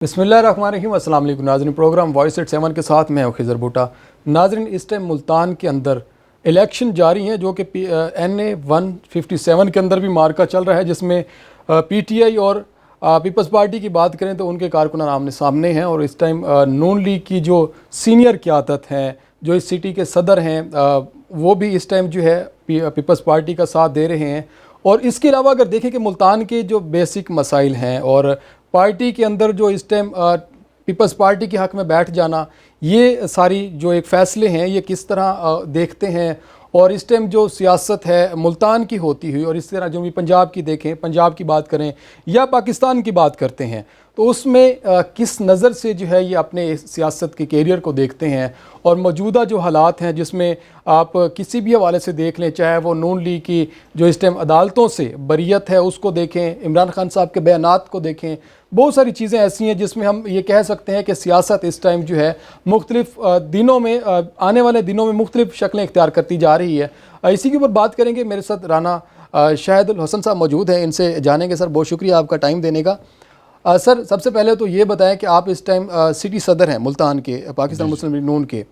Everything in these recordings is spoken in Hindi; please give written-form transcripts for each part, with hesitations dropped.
बिस्मिल्लाहिर्रहमानिर्रहीम। अस्सलाम वालेकुम नाज़रीन, प्रोग्राम वॉइस एट 7 के साथ मैं खिज़र बूटा। नाज़रीन, इस टाइम मुल्तान के अंदर इलेक्शन जारी हैं जो कि NA 157 के अंदर भी मार्का चल रहा है, जिसमें PTI और पीपल्स पार्टी की बात करें तो उनके कारकुनान आमने सामने हैं। और इस टाइम नून लीग की जो सीनियर क़यादत हैं, जो इस सिटी के सदर हैं, वो भी इस टाइम जो है पीपल्स पार्टी का साथ दे रहे हैं। और इसके अलावा अगर देखें कि मुल्तान के जो बेसिक मसाइल हैं और पार्टी के अंदर जो इस टाइम पीपल्स पार्टी के हक़ में बैठ जाना, ये सारी जो एक फ़ैसले हैं ये किस तरह देखते हैं। और इस टाइम जो सियासत है मुल्तान की होती हुई, और इस तरह जो भी पंजाब की देखें, पंजाब की बात करें या पाकिस्तान की बात करते हैं, तो उसमें किस नज़र से जो है ये अपने सियासत के कैरियर को देखते हैं। और मौजूदा जो हालात हैं जिसमें आप किसी भी हवाले से देख लें, चाहे वो नून लीग की जो इस टाइम अदालतों से बरीयत है उसको देखें, इमरान खान साहब के बयानात को देखें, बहुत सारी चीज़ें ऐसी हैं जिसमें हम ये कह सकते हैं कि सियासत इस टाइम जो है मुख्तलिफ दिनों में, आने वाले दिनों में मुख्तलिफ शक्लें इख्तियार करती जा रही है। इसी के ऊपर बात करेंगे। मेरे साथ राना शाहिदुल हसन साहब मौजूद हैं, इनसे जानेंगे। सर, बहुत शुक्रिया आपका टाइम देने का। सर, सबसे पहले तो ये बताएं कि आप इस टाइम सिटी सदर हैं मुल्तान के, पाकिस्तान मुस्लिम लीग नून के।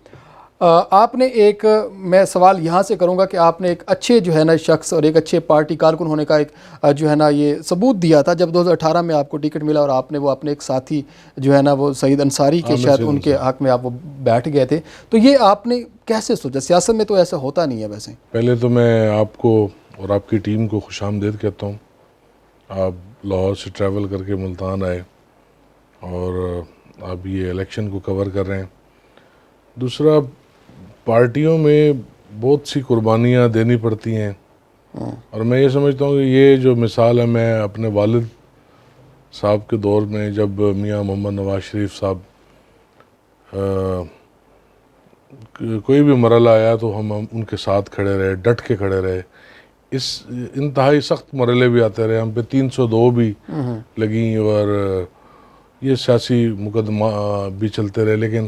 आपने एक, मैं सवाल यहाँ से करूँगा कि आपने एक अच्छे जो है ना शख्स और एक अच्छे पार्टी कारकुन होने का एक जो है ना ये सबूत दिया था जब 2018 में आपको टिकट मिला और आपने वो अपने एक साथी जो है ना वो सईद अंसारी के शायद उनके हक़ में आप वो बैठ गए थे। तो ये आपने कैसे सोचा? सियासत में तो ऐसा होता नहीं है वैसे। पहले तो मैं आपको और आपकी टीम को खुशामदीद कहता हूँ। आप लाहौर से ट्रैवल करके मुल्तान आए और आप ये इलेक्शन को कवर कर रहे हैं। दूसरा, पार्टियों में बहुत सी कुर्बानियाँ देनी पड़ती हैं, और मैं ये समझता हूँ कि ये जो मिसाल है, मैं अपने वालिद साहब के दौर में जब मियाँ मोहम्मद नवाज शरीफ साहब कोई भी मरला आया तो हम उनके साथ खड़े रहे, डट के खड़े रहे। इस इंतहाई सख्त मरले भी आते रहे, हम पे 302 भी लगी और ये सियासी मुकदमा भी चलते रहे, लेकिन